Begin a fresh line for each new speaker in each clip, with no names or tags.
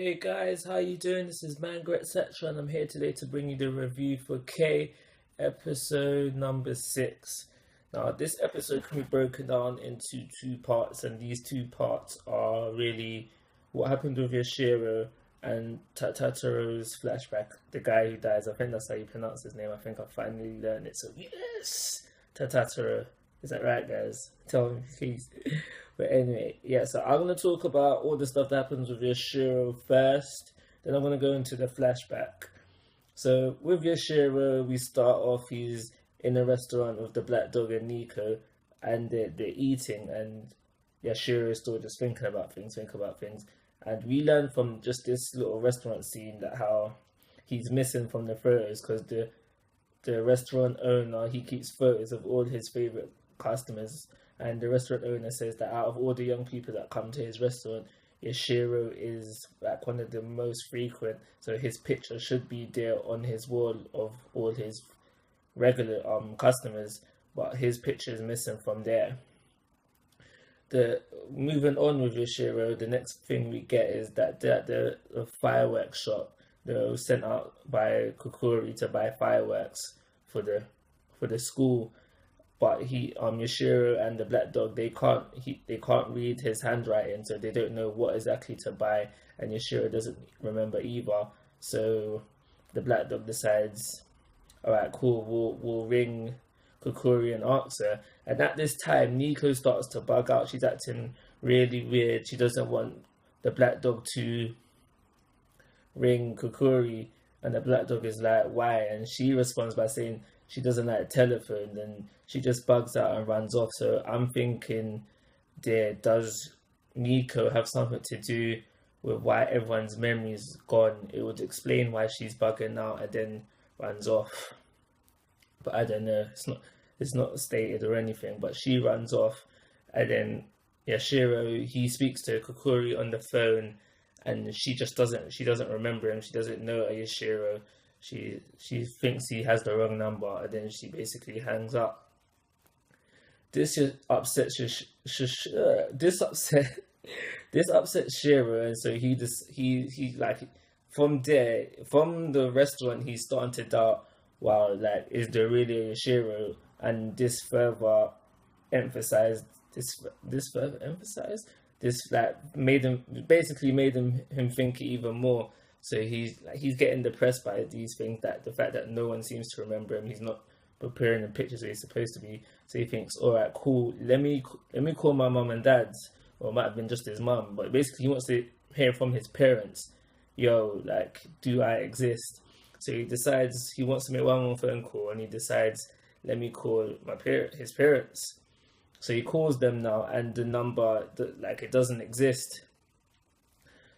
Hey guys, how you doing? This is Mango etc. and I'm here today to bring you the review for K episode number 6. Now this episode can be broken down into two parts, and these two parts are really what happened with Yoshiro and Tataro's flashback. The guy who dies, I think that's how you pronounce his name. I think I finally learned it, so yes! Tatataro. Is that right, guys? Tell me please. But anyway, yeah, so I'm going to talk about all the stuff that happens with Yoshiro first. Then I'm going to go into the flashback. So with Yoshiro, we start off, he's in a restaurant with the black dog and Nico. And they're eating, and Yoshiro is still just thinking about things. And we learn from just this little restaurant scene that how he's missing from the photos, because the restaurant owner, he keeps photos of all his favorite customers, and the restaurant owner says that out of all the young people that come to his restaurant, Yoshiro is like one of the most frequent, so his picture should be there on his wall of all his regular customers, but his picture is missing from there. Moving on with Yoshiro, the next thing we get is that they're at the fireworks shop. They were sent out by Kokori to buy fireworks for the school, but Yoshiro and the black dog, they can't read his handwriting, so they don't know what exactly to buy, and Yoshiro doesn't remember either. So the black dog decides, all right, cool, we'll ring Kokori and ask her. And at this time, Nico starts to bug out. She's acting really weird. She doesn't want the black dog to ring Kokori, and the black dog is like, why? And she responds by saying she doesn't like telephones, and she just bugs out and runs off. So I'm thinking, does Nico have something to do with why everyone's memory's gone? It would explain why she's bugging out and then runs off. But I don't know, it's not stated or anything, but she runs off. And then Yoshiro, he speaks to Kokori on the phone, and she doesn't remember him. She doesn't know Yoshiro. She thinks he has the wrong number, and then she basically hangs up. This upsets Shiro, and so he like from the restaurant, he's starting to doubt, wow, like, is there really a Yoshiro? And this like made him think him more. So he's getting depressed by these things, that the fact that no one seems to remember him, he's not preparing the pictures where he's supposed to be. So he thinks, all right, cool, let me call my mum and dad's, or it might have been just his mum, but basically he wants to hear from his parents. Yo, like, do I exist? So he decides he wants to make one more phone call, and he decides, let me call his parents. So he calls them now, and the number, it doesn't exist.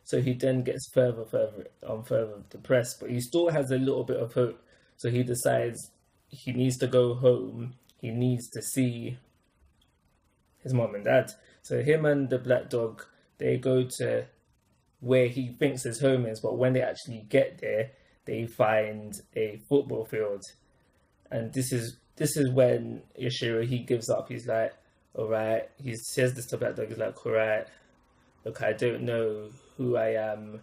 So he then gets further depressed, but he still has a little bit of hope. So he decides he needs to go home. He needs to see his mom and dad. So him and the black dog, they go to where he thinks his home is, but when they actually get there, they find a football field. And this is when Yoshiro, he gives up. He's like, all right, he says this to black dog, he's like, all right, look, I don't know who I am.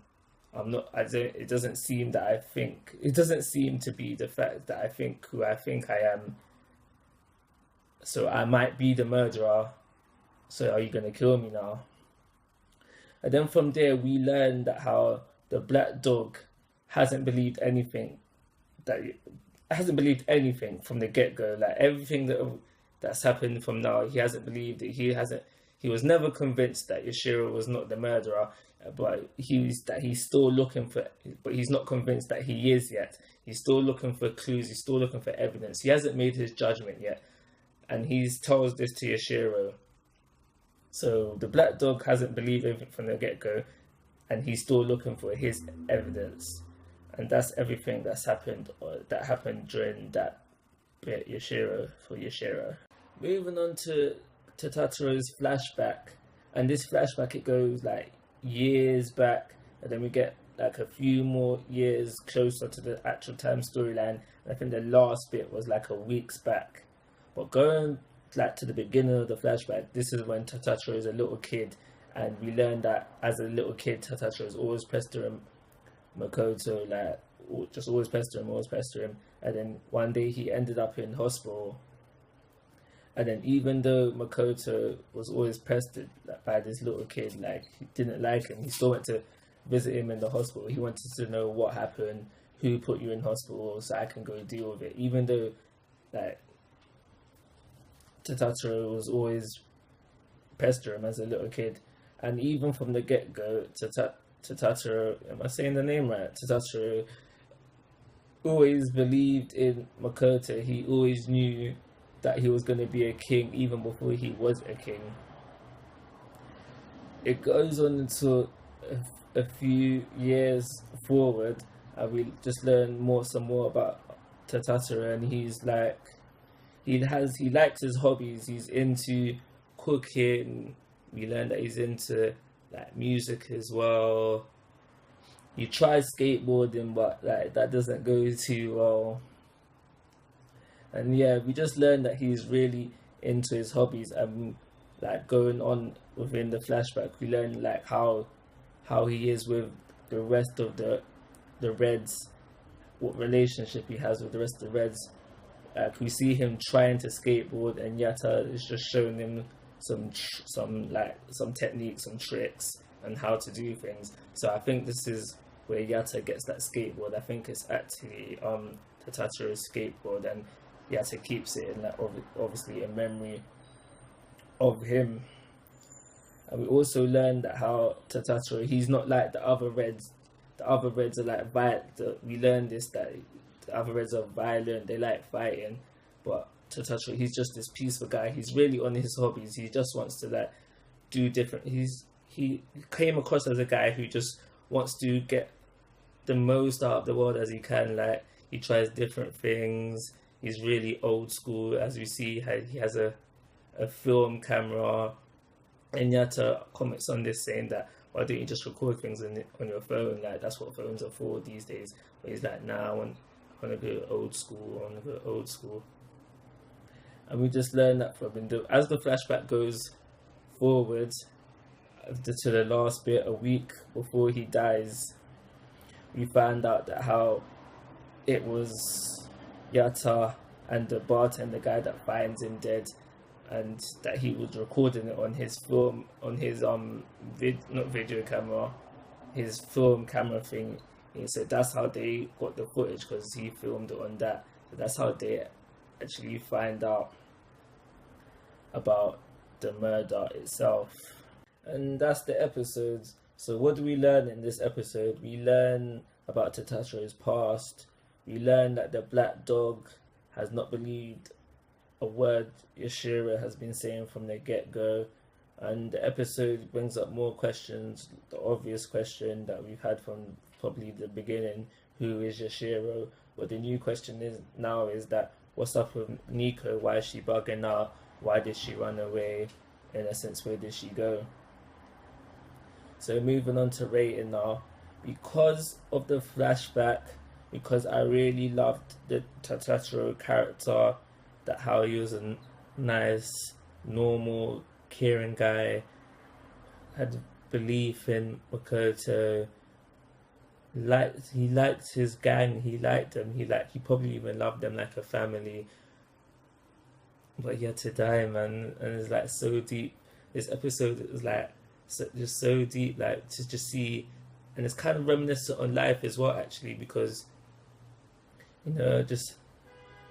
It doesn't seem to be the fact that I think who I think I am. So I might be the murderer. So are you going to kill me now? And then from there, we learn that how the black dog hasn't believed anything from the get-go. Like, everything that's happened from now, he hasn't believed it. He was never convinced that Yoshiro was not the murderer, but he's still looking for, but he's not convinced that he is yet. He's still looking for clues, he's still looking for evidence. He hasn't made his judgment yet, and he tells this to Yoshiro. So the black dog hasn't believed everything from the get-go, and he's still looking for his evidence. And that's everything that happened during that bit for Yoshiro. Moving on to Tataro's flashback, and this flashback, it goes like years back, and then we get like a few more years closer to the actual time storyline. I think the last bit was like a weeks back. But going like to the beginning of the flashback, this is when Tataro is a little kid, And we learned that as a little kid, Tatacho was always pestering Makoto, like just always pester him. And then one day he ended up in hospital. And then even though Makoto was always pestered by this little kid, like he didn't like him, he still went to visit him in the hospital. He wanted to know what happened, who put you in hospital, so I can go deal with it. Even though like Tatacho was always pestering him as a little kid. And even from the get-go, Tatacho, am I saying the name right? Tatacho always believed in Makoto. He always knew that he was going to be a king even before he was a king. It goes on until a few years forward, and we just learn some more about Tatacho, and he's like, he likes his hobbies. He's into cooking. We learn that he's into like music as well. He tries skateboarding, but like that doesn't go too well. And yeah, we just learned that he's really into his hobbies. And like going on within the flashback, we learn like how he is with the rest of the Reds, what relationship he has with the rest of the Reds. Like we see him trying to skateboard, and Yatta is just showing him some techniques, some tricks, and how to do things. So I think this is where Yatta gets that skateboard. I think it's actually Tatacho's skateboard, and Yatta keeps it in, like, obviously in memory of him. And we also learned that how Tatacho, he's not like the other Reds. The other Reds are like violent. We learned this, that the other Reds are violent. They like fighting, but Tatacho, he's just this peaceful guy. He's really on his hobbies. He just wants to like do different. He came across as a guy who just wants to get the most out of the world as he can. Like he tries different things. He's really old school, as we see. He has a film camera, and Yatta comments on this saying that, why don't you just record things on your phone? Like that's what phones are for these days. But he's like, nah, I want to go old school. And we just learn that from him. As the flashback goes forward to the last bit, a week before he dies, we find out that how it was Yatta and the bartender guy that finds him dead, and that he was recording it on his film, on his not video camera, his film camera thing. He said that's how they got the footage, because he filmed it on that. So that's how they actually find out about the murder itself. And that's the episode. So what do we learn in this episode? We learn about Tatacho's past. We learn that the black dog has not believed a word Yashiro has been saying from the get-go. And the episode brings up more questions. The obvious question that we've had from probably the beginning, who is Yashiro? But the new question is that what's up with Nico? Why is she bugging out? Why did she run away? In a sense, where did she go? So moving on to rating now. Because of the flashback, because I really loved the Tatacho character, that how he was a nice, normal, caring guy, had belief in Makoto, he liked his gang, he liked them, he probably even loved them like a family. But he had to die, man, and it's like so deep. This episode is like just so deep, like to just see, and it's kind of reminiscent on life as well, actually, because just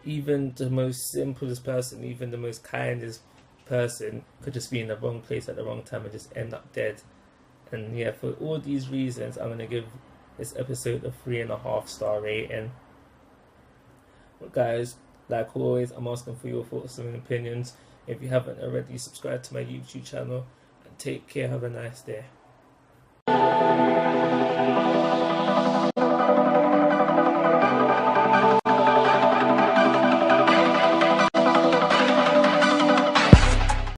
even the most simplest person, even the most kindest person could just be in the wrong place at the wrong time and just end up dead. And yeah, for all these reasons, I'm gonna give this episode a 3.5-star rating. But guys, like always, I'm asking for your thoughts and opinions. If you haven't already, subscribe to my YouTube channel, and take care. Have a nice day.